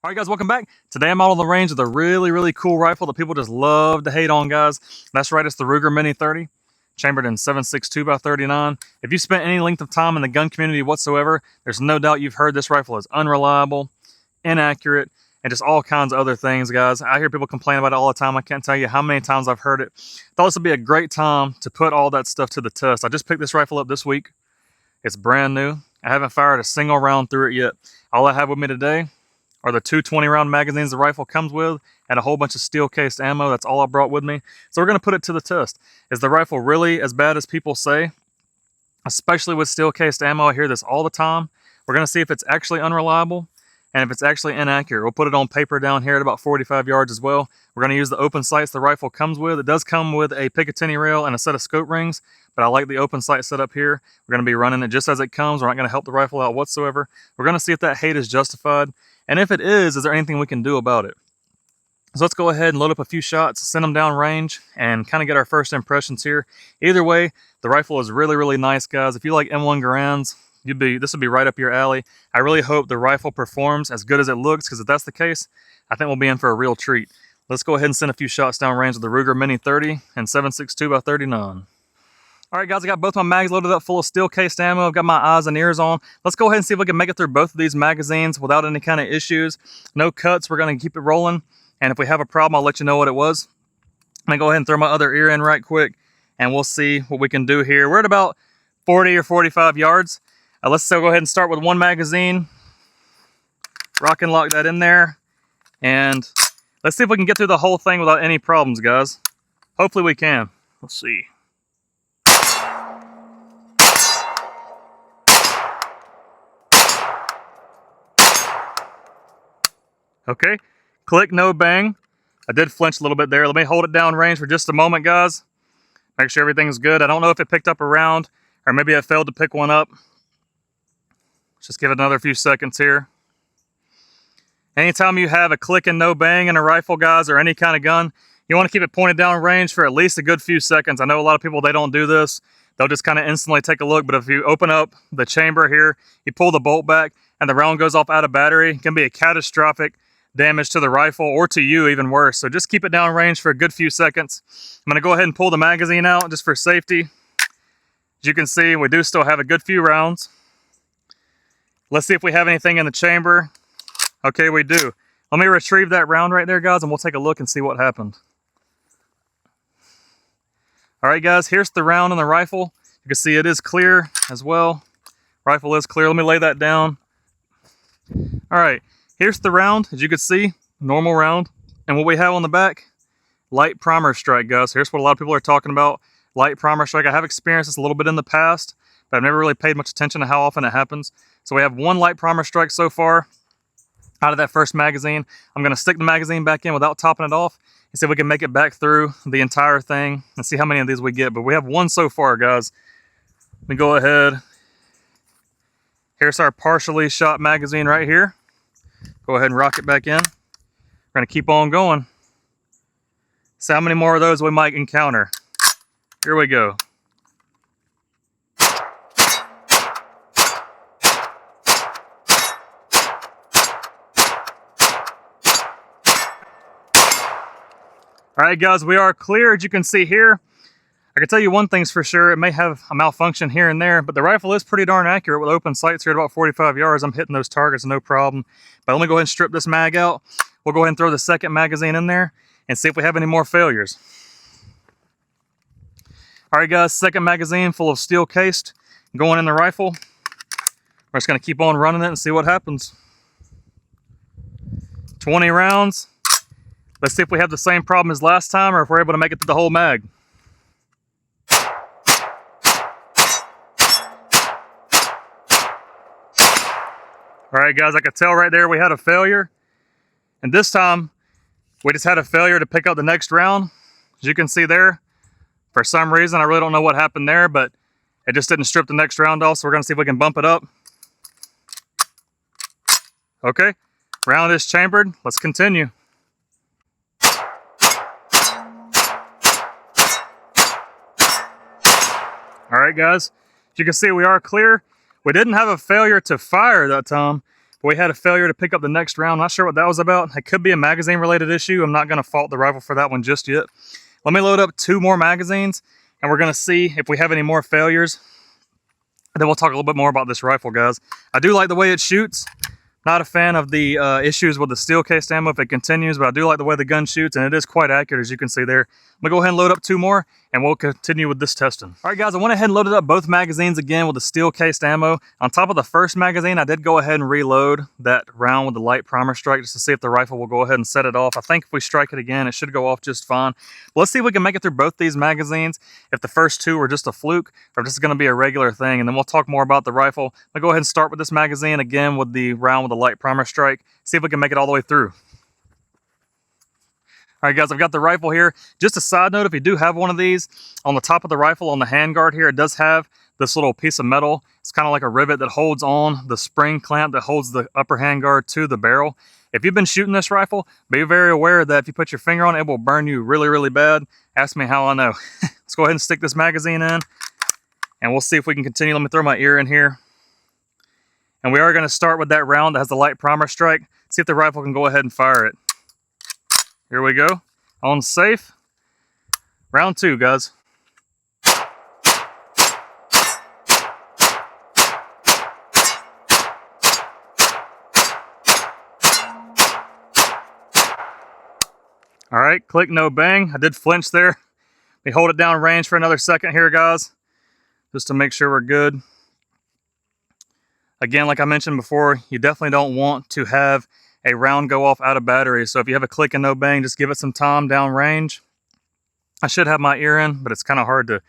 All right, guys, welcome back. Today I'm out on the range with a really cool rifle that people just love to hate on, guys. That's right, it's the Ruger Mini 30, chambered in 7.62x39. If you spent any length of time in the gun community whatsoever, there's no doubt you've heard this rifle is unreliable, inaccurate, and just all kinds of other things, guys. I hear people complain about it all the time. I can't tell you how many times I've heard it. Thought this would be a great time to put all that stuff to the test. I just picked this rifle up this week. It's brand new. I haven't fired a single round through it yet. All I have with me today are the two 20-round magazines the rifle comes with and a whole bunch of steel-cased ammo. That's all I brought with me. So we're going to put it to the test. Is the rifle really as bad as people say? Especially with steel-cased ammo, I hear this all the time. We're going to see if it's actually unreliable and if it's actually inaccurate. We'll put it on paper down here at about 45 yards as well. We're going to use the open sights the rifle comes with. It does come with a Picatinny rail and a set of scope rings, but I like the open sight setup here. We're going to be running it just as it comes. We're not going to help the rifle out whatsoever. We're going to see if that hate is justified. And if it is there anything we can do about it? So let's go ahead and load up a few shots, send them down range, and kind of get our first impressions here. Either way, the rifle is really nice, guys. If you like M1 Garands, this would be right up your alley. I really hope the rifle performs as good as it looks, because if that's the case, I think we'll be in for a real treat. Let's go ahead and send a few shots down range with the Ruger Mini 30 and 7.62x39. All right, guys, I got both my mags loaded up full of steel-cased ammo. I've got my eyes and ears on. Let's go ahead and see if we can make it through both of these magazines without any kind of issues. No cuts. We're going to keep it rolling. And if we have a problem, I'll let you know what it was. I'm going to go ahead and throw my other ear in right quick, and we'll see what we can do here. We're at about 40 or 45 yards. Let's go ahead and start with one magazine. Rock and lock that in there. And let's see if we can get through the whole thing without any problems, guys. Hopefully we can. Let's see. Okay, click, no bang. I did flinch a little bit there. Let me hold it down range for just a moment, guys. Make sure everything's good. I don't know if it picked up a round or maybe I failed to pick one up. Let's just give it another few seconds here. Anytime you have a click and no bang in a rifle, guys, or any kind of gun, you want to keep it pointed down range for at least a good few seconds. I know a lot of people, they don't do this. They'll just kind of instantly take a look. But if you open up the chamber here, you pull the bolt back and the round goes off out of battery, it can be a catastrophic damage to the rifle, or to you, even worse. So just keep it down range for a good few seconds. I'm going to go ahead and pull the magazine out just for safety. As you can see, we do still have a good few rounds. Let's see if we have anything in the chamber. Okay, we do. Let me retrieve that round right there, guys, and we'll take a look and see what happened. All right, guys, here's the round in the rifle. You can see it is clear as well. Rifle is clear. Let me lay that down. All right. Here's the round, as you can see, normal round. And what we have on the back, light primer strike, guys. Here's what a lot of people are talking about, light primer strike. I have experienced this a little bit in the past, but I've never really paid much attention to how often it happens. So we have one light primer strike so far out of that first magazine. I'm going to stick the magazine back in without topping it off and see if we can make it back through the entire thing and see how many of these we get. But we have one so far, guys. Let me go ahead. Here's our partially shot magazine right here. Go ahead and rock it back in. We're going to keep on going. See how many more of those we might encounter. Here we go. All right, guys, we are clear. As you can see here, I can tell you one thing's for sure. It may have a malfunction here and there, but the rifle is pretty darn accurate with open sights here at about 45 yards. I'm hitting those targets, no problem. But let me go ahead and strip this mag out. We'll go ahead and throw the second magazine in there and see if we have any more failures. All right, guys, second magazine full of steel cased going in the rifle. We're just gonna keep on running it and see what happens. 20 rounds. Let's see if we have the same problem as last time or if we're able to make it through the whole mag. All right, guys, I could tell right there we had a failure. And this time, we just had a failure to pick up the next round. As you can see there, for some reason, I really don't know what happened there, but it just didn't strip the next round off, so we're gonna see if we can bump it up. Okay, round is chambered. Let's continue. All right, guys, as you can see, we are clear. We didn't have a failure to fire that time, But we had a failure to pick up the next round. Not sure what that was about. It could be a magazine related issue. I'm not going to fault the rifle for that one just yet. Let me load up 2 more magazines and we're going to see if we have any more failures. And then we'll talk a little bit more about this rifle, guys. I do like the way it shoots. Not a fan of the issues with the steel cased ammo if it continues, but I do like the way the gun shoots, and it is quite accurate, as you can see there. I'm gonna go ahead and load up 2 more, and we'll continue with this testing. All right, guys, I went ahead and loaded up both magazines again with the steel cased ammo. On top of the first magazine, I did go ahead and reload that round with the light primer strike just to see if the rifle will go ahead and set it off. I think if we strike it again, it should go off just fine. But let's see if we can make it through both these magazines, if the first 2 were just a fluke, or if this is gonna be a regular thing, and then we'll talk more about the rifle. I'll go ahead and start with this magazine again with the round with the light primer strike. See if we can make it all the way through. All right, guys, I've got the rifle here. Just a side note, if you do have one of these, on the top of the rifle, on the handguard here, it does have this little piece of metal. It's kind of like a rivet that holds on the spring clamp that holds the upper handguard to the barrel. If you've been shooting this rifle, be very aware that if you put your finger on it, it will burn you really, really bad. Ask me how I know. Let's go ahead and stick this magazine in, and we'll see if we can continue. Let me throw my ear in here. And we are going to start with that round that has the light primer strike. See if the rifle can go ahead and fire it. Here we go. On safe. Round 2, guys. All right, click, no bang. I did flinch there. We hold it down range for another second here, guys, just to make sure we're good. Again, like I mentioned before, you definitely don't want to have a round go off out of battery. So if you have a click and no bang, just give it some time down range. I should have my ear in, but it's kind of hard to,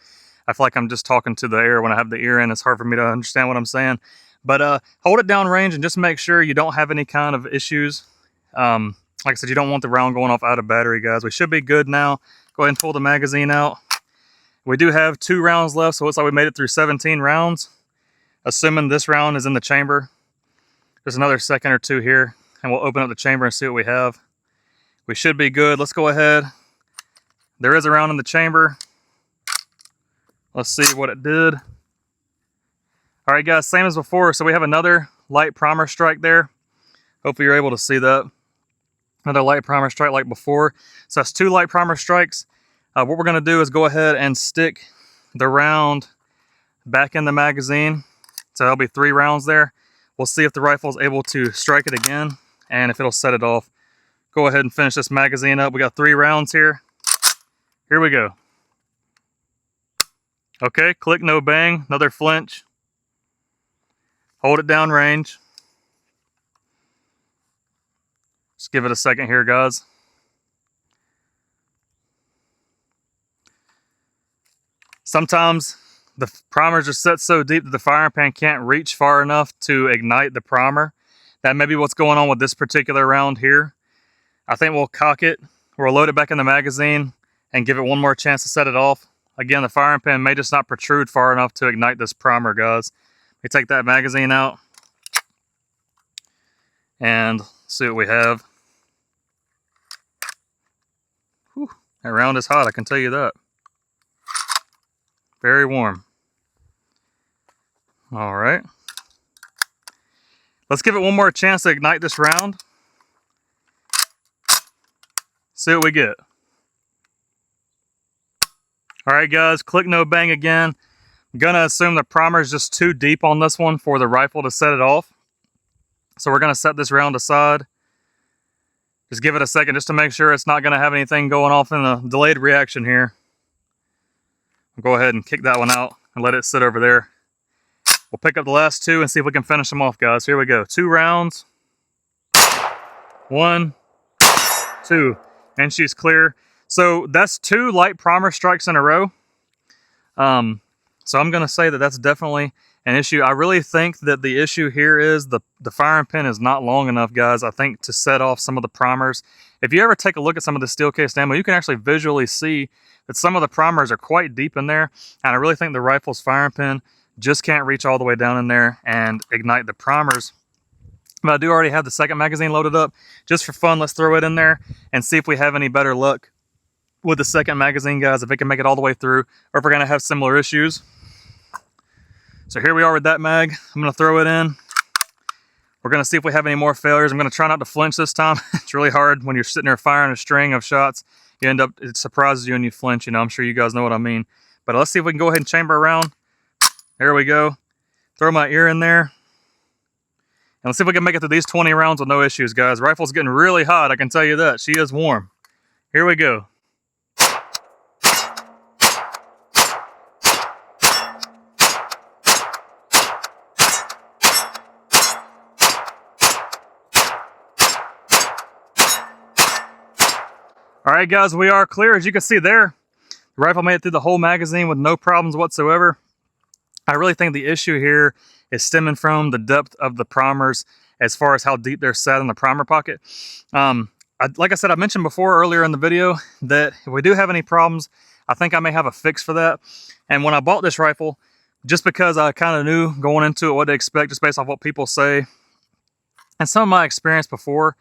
I feel like I'm just talking to the air when I have the ear in. It's hard for me to understand what I'm saying. But hold it down range and just make sure you don't have any kind of issues. Like I said, you don't want the round going off out of battery, guys. We should be good now. Go ahead and pull the magazine out. We do have 2 rounds left, so it looks like we made it through 17 rounds. Assuming this round is in the chamber. There's another second or 2 here, and we'll open up the chamber and see what we have. We should be good. Let's go ahead. There is a round in the chamber. Let's see what it did. All right, guys, same as before. So we have another light primer strike there. Hopefully you're able to see that. Another light primer strike like before. So that's 2 light primer strikes. What we're gonna do is go ahead and stick the round back in the magazine. So that'll be 3 rounds there. We'll see if the rifle is able to strike it again and if it'll set it off. Go ahead and finish this magazine up. We got 3 rounds here. Here we go. Okay, click, no bang, another flinch. Hold it down range. Just give it a second here, guys. Sometimes the primers are set so deep that the firing pin can't reach far enough to ignite the primer. That may be what's going on with this particular round here. I think we'll cock it, we'll load it back in the magazine and give it one more chance to set it off. Again, the firing pin may just not protrude far enough to ignite this primer, guys. We take that magazine out and see what we have. Whew, that round is hot, I can tell you that. Very warm. All right. Let's give it one more chance to ignite this round. See what we get. All right, guys, click, no bang again. I'm gonna assume the primer is just too deep on this one for the rifle to set it off. So we're gonna set this round aside. Just give it a second just to make sure it's not gonna have anything going off in the delayed reaction here. I'll go ahead and kick that one out and let it sit over there. We'll pick up the last 2 and see if we can finish them off, guys. Here we go. 2 rounds. 1, 2, and she's clear. So that's 2 light primer strikes in a row. So I'm gonna say that that's definitely an issue. I really think that the issue here is the firing pin is not long enough, guys, I think, to set off some of the primers. If you ever take a look at some of the steel cased ammo, you can actually visually see that some of the primers are quite deep in there. And I really think the rifle's firing pin just can't reach all the way down in there and ignite the primers. But I do already have the second magazine loaded up. Just for fun, let's throw it in there and see if we have any better luck with the second magazine, guys, if it can make it all the way through, or if we're gonna have similar issues. So here we are with that mag. I'm gonna throw it in. We're going to see if we have any more failures. I'm going to try not to flinch this time. It's really hard when you're sitting there firing a string of shots. You end up, it surprises you and you flinch. You know, I'm sure you guys know what I mean. But let's see if we can go ahead and chamber around. There we go. Throw my ear in there. And let's see if we can make it through these 20 rounds with no issues, guys. Rifle's getting really hot, I can tell you that. She is warm. Here we go. All right, guys, we are clear. As you can see there, the rifle made it through the whole magazine with no problems whatsoever. I really think the issue here is stemming from the depth of the primers as far as how deep they're set in the primer pocket. Like I said, I mentioned before earlier in the video that if we do have any problems, I think I may have a fix for that. And when I bought this rifle, just because I kind of knew going into it what to expect just based off what people say and some of my experience before,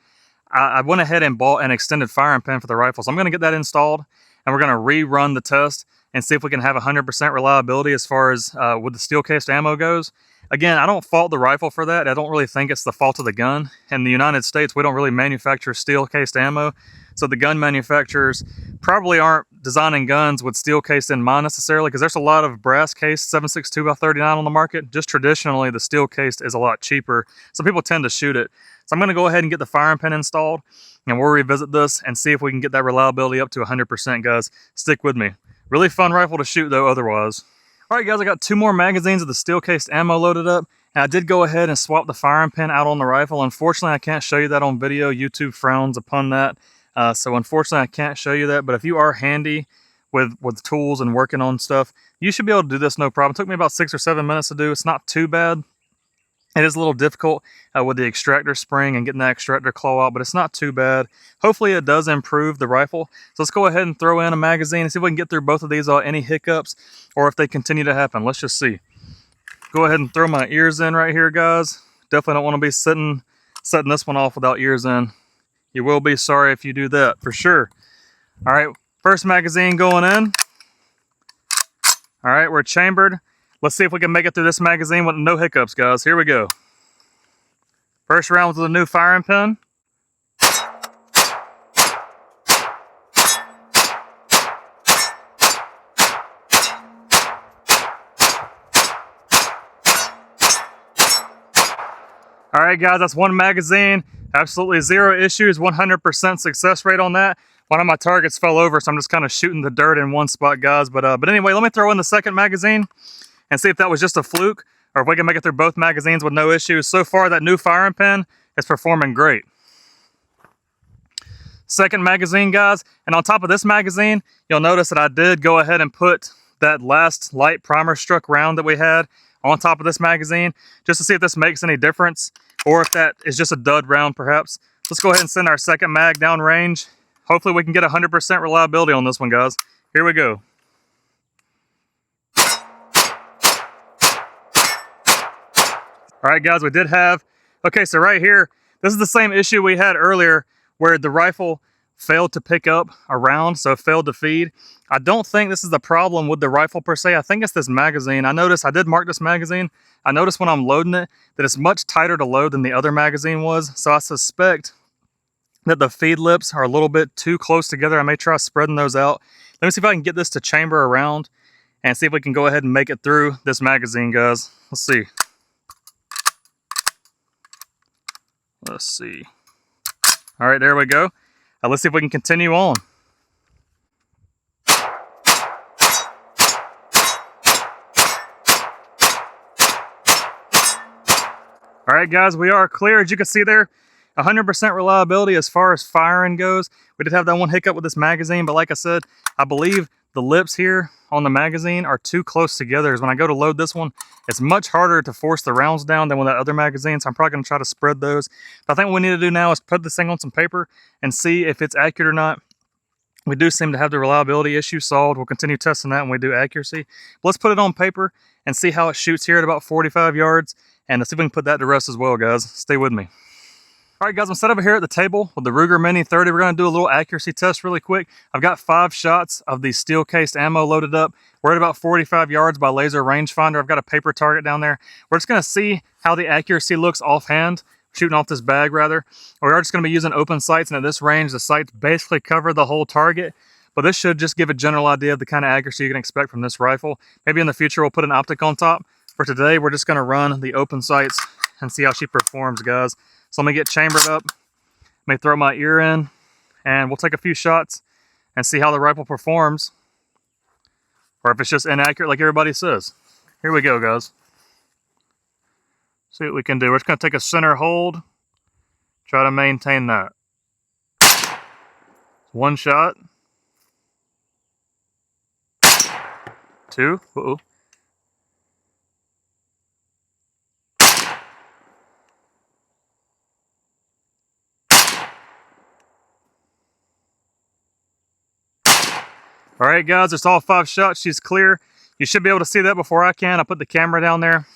I went ahead and bought an extended firing pin for the rifle. So I'm going to get that installed and we're going to rerun the test and see if we can have 100% reliability as far as with the steel cased ammo goes. Again, I don't fault the rifle for that. I don't really think it's the fault of the gun. In the United States, we don't really manufacture steel cased ammo. So the gun manufacturers probably aren't designing guns with steel cased in mind necessarily, because there's a lot of brass cased 7.62x39 on the market. Just traditionally, the steel cased is a lot cheaper. So people tend to shoot it. So I'm going to go ahead and get the firing pin installed and we'll revisit this and see if we can get that reliability up to 100%, guys. Stick with me. Really fun rifle to shoot though otherwise. All right, guys, I got 2 more magazines of the steel cased ammo loaded up. And I did go ahead and swap the firing pin out on the rifle. Unfortunately, I can't show you that on video. YouTube frowns upon that. So unfortunately, I can't show you that. But if you are handy with tools and working on stuff, you should be able to do this no problem. It took me about 6 or 7 minutes to do. It's not too bad. It is a little difficult with the extractor spring and getting that extractor claw out, but it's not too bad. Hopefully it does improve the rifle. So let's go ahead and throw in a magazine and see if we can get through both of these without any hiccups or if they continue to happen. Let's just see. Go ahead and throw my ears in right here, guys. Definitely don't want to be setting this one off without ears in. You will be sorry if you do that, for sure. All right, first magazine going in. All right, we're chambered. Let's see if we can make it through this magazine with no hiccups, guys. Here we go. First round with a new firing pin. All right, guys, that's 1 magazine. Absolutely 0 issues, 100% success rate on that. One of my targets fell over, so I'm just kind of shooting the dirt in one spot, guys. But anyway, let me throw in the second magazine and see if that was just a fluke or if we can make it through both magazines with no issues. So far, that new firing pin is performing great. Second magazine, guys, and on top of this magazine, you'll notice that I did go ahead and put that last light primer struck round that we had on top of this magazine, just to see if this makes any difference or if that is just a dud round perhaps. Let's go ahead and send our second mag down range. Hopefully we can get 100% reliability on this one, guys. Here we go. All right, guys, we did have, okay, so right here, this is the same issue we had earlier where the rifle failed to pick up a round, so it failed to feed. I don't think this is the problem with the rifle per se. I think it's this magazine. I did mark this magazine. I noticed when I'm loading it that it's much tighter to load than the other magazine was. So I suspect that the feed lips are a little bit too close together. I may try spreading those out. Let me see if I can get this to chamber around and see if we can go ahead and make it through this magazine, guys. Let's see. Let's see. All right, there we go. Let's see if we can continue on. All right, guys, we are clear. As you can see there, 100% reliability as far as firing goes. We did have that one hiccup with this magazine, but like I said, I believe the lips here on the magazine are too close together. As when I go to load this one, it's much harder to force the rounds down than with that other magazine, so I'm probably going to try to spread those. But I think what we need to do now is put this thing on some paper and see if it's accurate or not. We do seem to have the reliability issue solved. We'll continue testing that when we do accuracy. But let's put it on paper and see how it shoots here at about 45 yards, and let's see if we can put that to rest as well, guys. Stay with me. All right, guys, I'm set over here at the table with the Ruger Mini 30. We're going to do a little accuracy test really quick. I've got 5 shots of the steel cased ammo loaded up. We're at about 45 yards by laser rangefinder. I've got a paper target down there. We're just going to see how the accuracy looks offhand shooting off this bag rather. We are just going to be using open sights, and at this range, the sights basically cover the whole target. But this should just give a general idea of the kind of accuracy you can expect from this rifle. Maybe in the future we'll put an optic on top. For today, we're just going to run the open sights and see how she performs, guys. So let me get chambered up. Let me throw my ear in, and we'll take a few shots and see how the rifle performs. Or if it's just inaccurate like everybody says. Here we go, guys. See what we can do. We're just going to take a center hold. Try to maintain that. One shot. Two. Uh-oh. All right, guys, it's all 5 shots. She's clear. You should be able to see that before I can. I put the camera down there.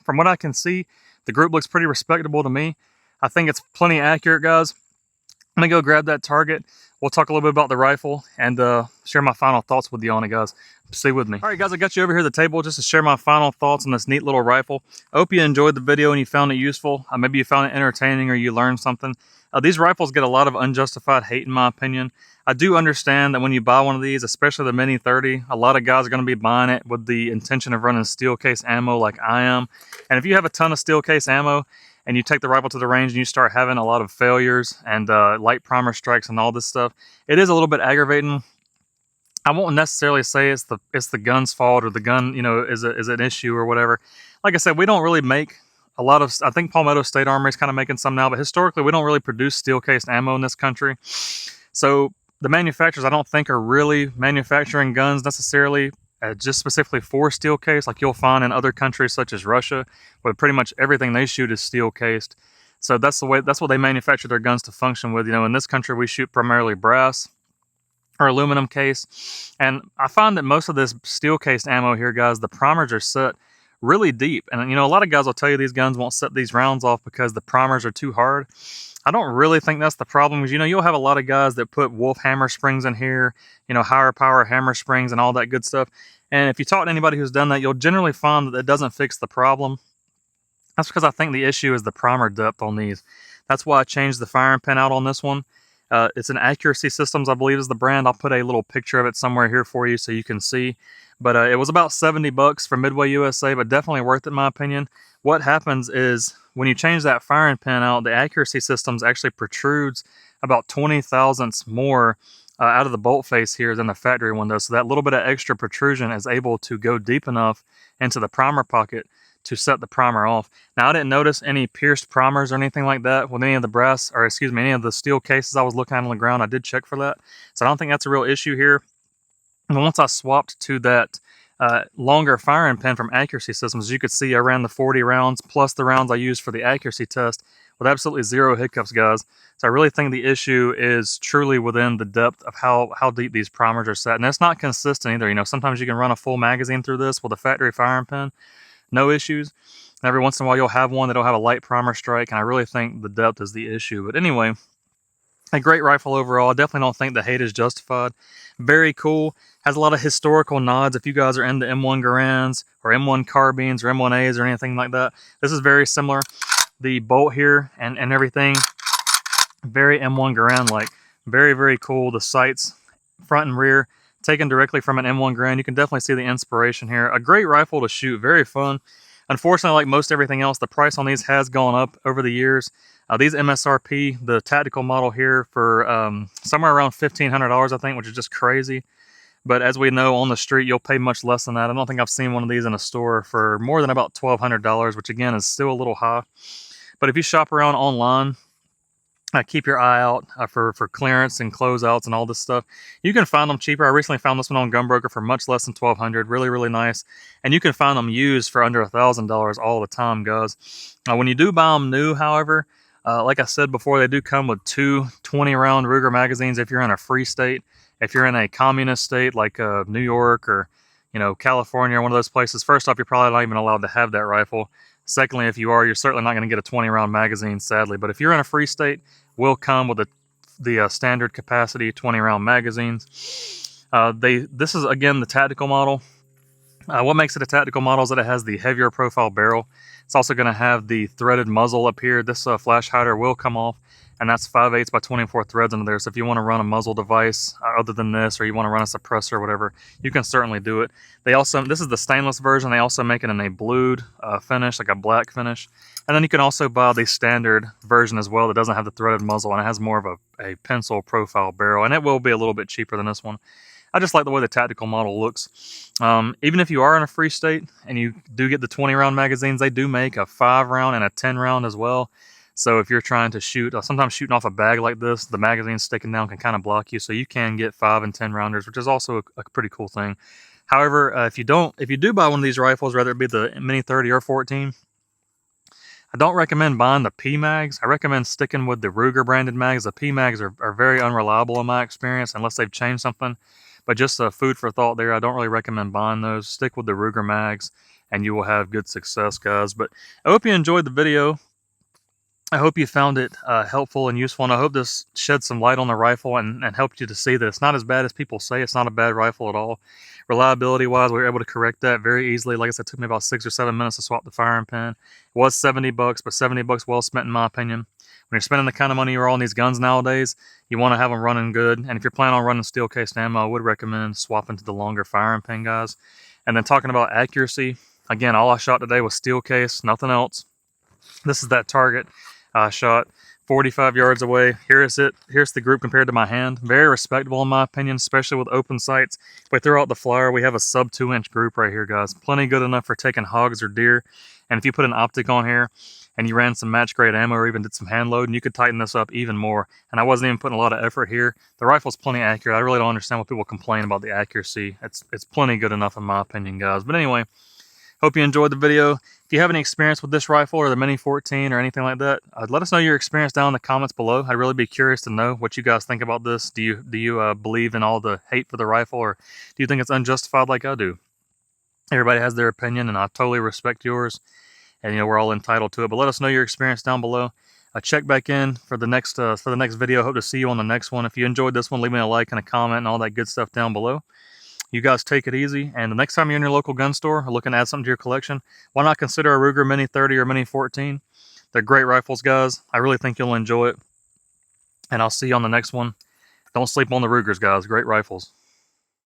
From what I can see, the group looks pretty respectable to me. I think it's plenty accurate, guys. I'm gonna go grab that target. We'll talk a little bit about the rifle and share my final thoughts with you on it, guys. Stay with me. All right, guys, I got you over here at the table just to share my final thoughts on this neat little rifle. I hope you enjoyed the video and you found it useful. Maybe you found it entertaining or you learned something. These rifles get a lot of unjustified hate, in my opinion. I do understand that when you buy one of these, especially the Mini 30, a lot of guys are going to be buying it with the intention of running steel case ammo like I am. And if you have a ton of steel case ammo and you take the rifle to the range and you start having a lot of failures and light primer strikes and all this stuff, it is a little bit aggravating. I won't necessarily say it's the gun's fault or the gun, you know, is an issue or whatever. Like I said, we don't really make a lot of, I think Palmetto State Armory is kind of making some now, but historically we don't really produce steel cased ammo in this country. So the manufacturers, I don't think, are really manufacturing guns necessarily just specifically for steel case, like you'll find in other countries such as Russia, where pretty much everything they shoot is steel cased. So that's what they manufacture their guns to function with. You know, in this country we shoot primarily brass or aluminum case, and I find that most of this steel cased ammo here, guys, the primers are set really deep. And you know, a lot of guys will tell you these guns won't set these rounds off because the primers are too hard. I don't really think that's the problem, because you know, you'll have a lot of guys that put Wolf hammer springs in here, you know, higher power hammer springs and all that good stuff. And if you talk to anybody who's done that, you'll generally find that it doesn't fix the problem. That's because I think the issue is the primer depth on these. That's why I changed the firing pin out on this one. It's an Accuracy Systems, I believe, is the brand. I'll put a little picture of it somewhere here for you so you can see. But it was about $70 for Midway USA, but definitely worth it in my opinion. What happens is when you change that firing pin out, the Accuracy Systems actually protrudes about 20 thousandths more out of the bolt face here than the factory one does. So that little bit of extra protrusion is able to go deep enough into the primer pocket to set the primer off. Now, I didn't notice any pierced primers or anything like that with any of the brass, or excuse me, any of the steel cases I was looking at on the ground. I did check for that. So I don't think that's a real issue here. And once I swapped to that longer firing pin from Accuracy Systems, as you could see, I ran the 40 rounds plus the rounds I used for the accuracy test with absolutely zero hiccups, guys. So I really think the issue is truly within the depth of how deep these primers are set. And it's not consistent either. You know, sometimes you can run a full magazine through this with a factory firing pin, no issues. And every once in a while you'll have one that'll have a light primer strike, and I really think the depth is the issue. But anyway, a great rifle overall. I definitely don't think the hate is justified. Very cool. Has a lot of historical nods if you guys are into M1 Garands or M1 carbines or M1As or anything like that. This is very similar. The bolt here and everything, very M1 Garand like. Very, very cool. The sights, front and rear, taken directly from an M1 Garand. You can definitely see the inspiration here. A great rifle to shoot. Very fun. Unfortunately, like most everything else, the price on these has gone up over the years. These MSRP, the tactical model here, for somewhere around $1,500, I think, which is just crazy. But as we know, on the street, you'll pay much less than that. I don't think I've seen one of these in a store for more than about $1,200, which again is still a little high. But if you shop around online, keep your eye out for clearance and closeouts and all this stuff. You can find them cheaper. I recently found this one on Gunbroker for much less than $1,200. Really, really nice. And you can find them used for under $1,000 all the time, guys. When you do buy them new, however, like I said before, they do come with two 20-round Ruger magazines if you're in a free state. If you're in a communist state like New York or, you know, California or one of those places, first off, you're probably not even allowed to have that rifle. Secondly, if you are, you're certainly not going to get a 20-round magazine, sadly. But if you're in a free state, will come with the standard capacity 20-round magazines. This is, again, the tactical model. What makes it a tactical model is that it has the heavier profile barrel. It's also going to have the threaded muzzle up here. This flash hider will come off, and that's 5/8 by 24 threads under there. So if you want to run a muzzle device other than this, or you want to run a suppressor or whatever, you can certainly do it. This is the stainless version. They also make it in a blued finish, like a black finish. And then you can also buy the standard version as well that doesn't have the threaded muzzle, and it has more of a pencil profile barrel, and it will be a little bit cheaper than this one. I just like the way the tactical model looks. Even if you are in a free state and you do get the 20-round magazines, they do make a 5-round and a 10-round as well. So if you're trying to shoot, sometimes shooting off a bag like this, the magazine sticking down can kind of block you. So you can get 5 and 10 rounders, which is also a pretty cool thing. However, if you do buy one of these rifles, whether it be the Mini 30 or 14, I don't recommend buying the P-mags. I recommend sticking with the Ruger branded mags. The P-mags are very unreliable in my experience unless they've changed something. But just food for thought there. I don't really recommend buying those. Stick with the Ruger mags and you will have good success, guys. But I hope you enjoyed the video. I hope you found it helpful and useful, and I hope this shed some light on the rifle and helped you to see that it's not as bad as people say. It's not a bad rifle at all. Reliability-wise, we were able to correct that very easily. Like I said, it took me about 6 or 7 minutes to swap the firing pin. It was $70, but $70 well spent in my opinion. When you're spending the kind of money you're on these guns nowadays, you want to have them running good. And if you're planning on running steel cased ammo, I would recommend swapping to the longer firing pin, guys. And then talking about accuracy, again, all I shot today was steel case, nothing else. This is that target I shot 45 yards away. Here's the group compared to my hand. Very respectable in my opinion, especially with open sights. If we throw out the flyer, we have a sub 2-inch group right here, guys. Plenty good enough for taking hogs or deer. And if you put an optic on here and you ran some match grade ammo or even did some hand loading, you could tighten this up even more. And I wasn't even putting a lot of effort here. The rifle's plenty accurate. I really don't understand what people complain about the accuracy. It's plenty good enough in my opinion, guys. But anyway, hope you enjoyed the video. If you have any experience with this rifle or the Mini 14 or anything like that, let us know your experience down in the comments below. I'd really be curious to know what you guys think about this. Do you believe in all the hate for the rifle, or do you think it's unjustified like I do? Everybody has their opinion, and I totally respect yours. And we're all entitled to it. But let us know your experience down below. Check back in for the next video. Hope to see you on the next one. If you enjoyed this one, leave me a like and a comment and all that good stuff down below. You guys take it easy, and the next time you're in your local gun store or looking to add something to your collection, why not consider a Ruger Mini 30 or Mini 14? They're great rifles, guys. I really think you'll enjoy it, and I'll see you on the next one. Don't sleep on the Rugers, guys. Great rifles.